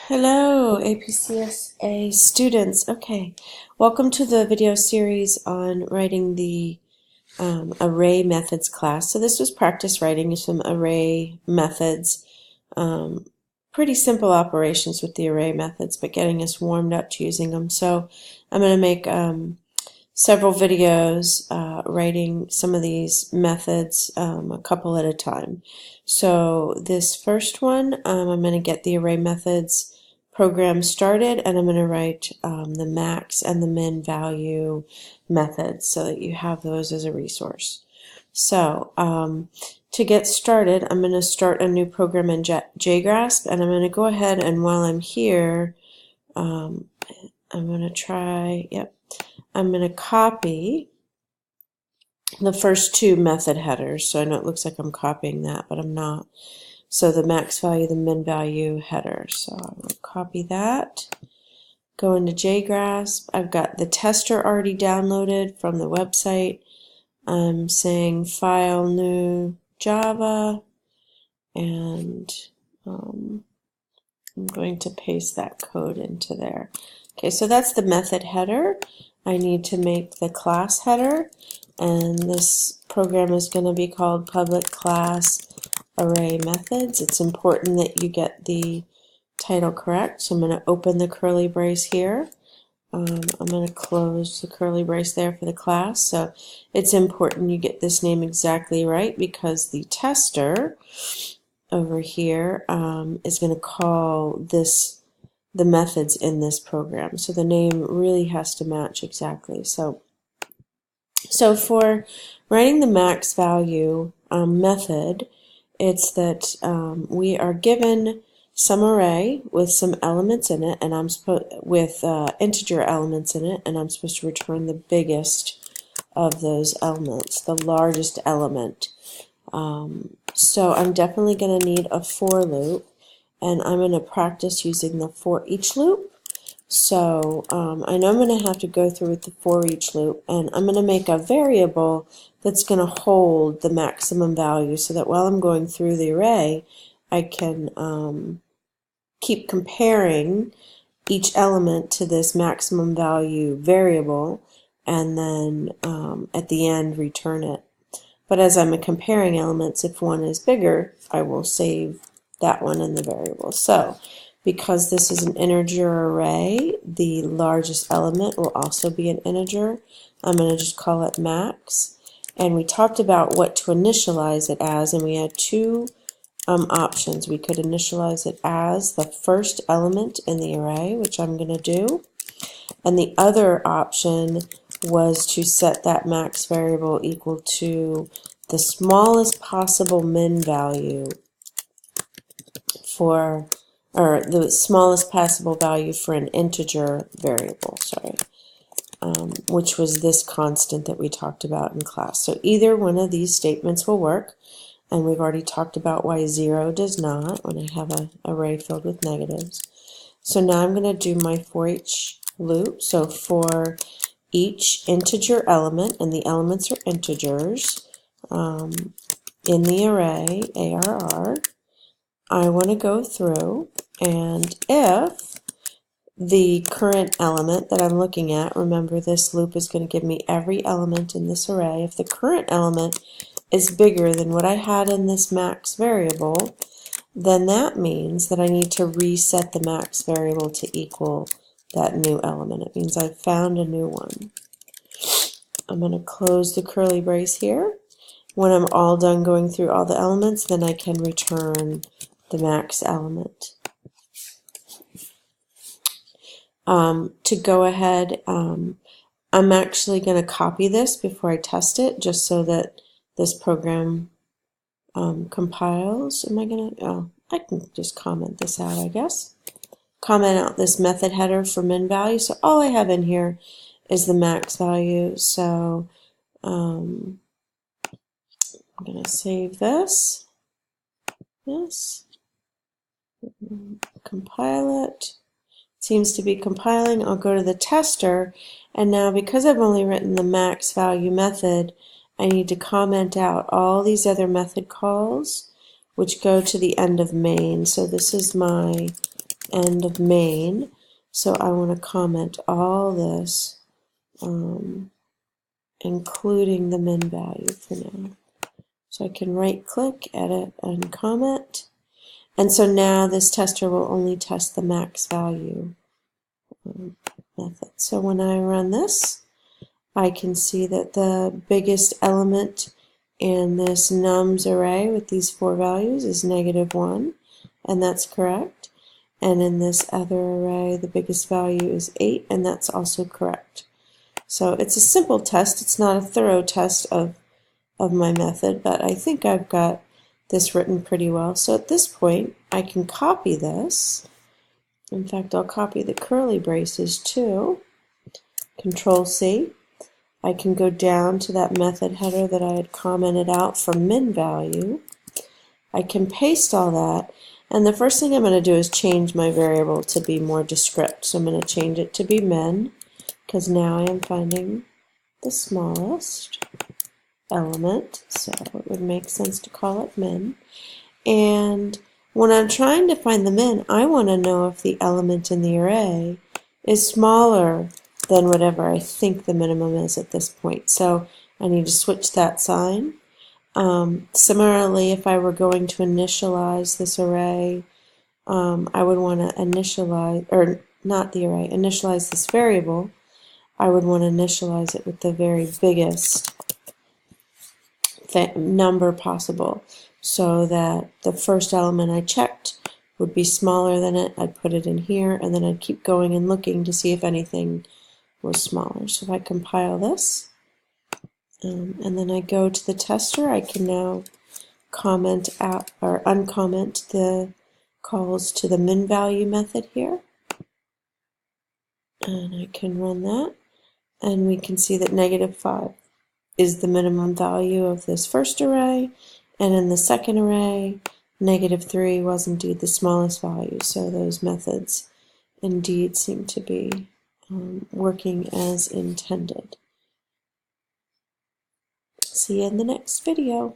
Hello, APCSA students. Okay, welcome to the video series on writing the array methods class. So this was practice writing some array methods. Pretty simple operations with the array methods, but getting us warmed up to using them. So I'm going to make several videos writing some of these methods a couple at a time. So this first one, I'm going to get the array methods program started, and I'm going to write the max and the min value methods so that you have those as a resource. So to get started, I'm going to start a new program in JGrasp, and I'm going to go ahead and while I'm here, I'm going to try, I'm going to copy the first two method headers. So I know it looks like I'm copying that, but I'm not. So the max value, the min value header. So I'm going to copy that. Go into JGrasp. I've got the tester already downloaded from the website. I'm saying File, New, Java, and I'm going to paste that code into there. Okay, so that's the method header. I need to make the class header, and this program is going to be called public class array methods. It's important that you get the title correct, so I'm going to open the curly brace here. I'm going to close the curly brace there for the class. So it's important you get this name exactly right, because the tester over here is going to call the methods in this program. So the name really has to match exactly. So for writing the max value method, it's that we are given some array with some elements in it, and I'm supposed with integer elements in it, and I'm supposed to return the biggest of those elements, the largest element. So I'm definitely going to need a for loop, and I'm going to practice using the for each loop. So I know I'm going to have to go through with the for each loop, and I'm going to make a variable that's going to hold the maximum value so that while I'm going through the array, I can keep comparing each element to this maximum value variable, and then at the end return it. But as I'm comparing elements, if one is bigger, I will save that one in the variable. So because this is an integer array, the largest element will also be an integer. I'm going to just call it max. And we talked about what to initialize it as, and we had two options. We could initialize it as the first element in the array, which I'm going to do. And the other option was to set that max variable equal to the smallest possible min value for, or the smallest possible value for an integer variable, which was this constant that we talked about in class. So either one of these statements will work, and we've already talked about why 0 does not when I have an array filled with negatives. So now I'm going to do my for each loop. So for each integer element, and the elements are integers, in the array ARR, I want to go through, and if the current element that I'm looking at, remember this loop is going to give me every element in this array, if the current element is bigger than what I had in this max variable, then that means that I need to reset the max variable to equal that new element. It means I've found a new one. I'm going to close the curly brace here. When I'm all done going through all the elements, then I can return the max element. To go ahead, I'm actually going to copy this before I test it, just so that this program compiles. Am I going to, oh, I can just comment this out, I guess. Comment out this method header for min value. So all I have in here is the max value. So I'm going to save this. Yes. Compile it. Seems to be compiling. I'll go to the tester, and now because I've only written the max value method, I need to comment out all these other method calls which go to the end of main. So this is my end of main. So I want to comment all this, including the min value for now. So I can right click, edit, and comment. And so now this tester will only test the max value method. So when I run this, I can see that the biggest element in this nums array with these 4 values is -1, and that's correct. And in this other array, the biggest value is 8, and that's also correct. So it's a simple test. It's not a thorough test of my method, but I think I've got this written pretty well. So at this point, I can copy this. In fact, I'll copy the curly braces too. Control C. I can go down to that method header that I had commented out for minValue. I can paste all that, and the first thing I'm going to do is change my variable to be more descript. So I'm going to change it to be min, because now I am finding the smallest element, so it would make sense to call it min. And when I'm trying to find the min, I want to know if the element in the array is smaller than whatever I think the minimum is at this point. So I need to switch that sign. Similarly, if I were going to initialize this array, I would want to initialize, or not the array, initialize this variable. I would want to initialize it with the very biggest number possible, so that the first element I checked would be smaller than it. I'd put it in here, and then I'd keep going and looking to see if anything was smaller. So if I compile this, and then I go to the tester, I can now comment out or uncomment the calls to the minValue method here, and I can run that, and we can see that -5 is the minimum value of this first array, and in the second array, -3 was indeed the smallest value. So those methods indeed seem to be working as intended. See you in the next video.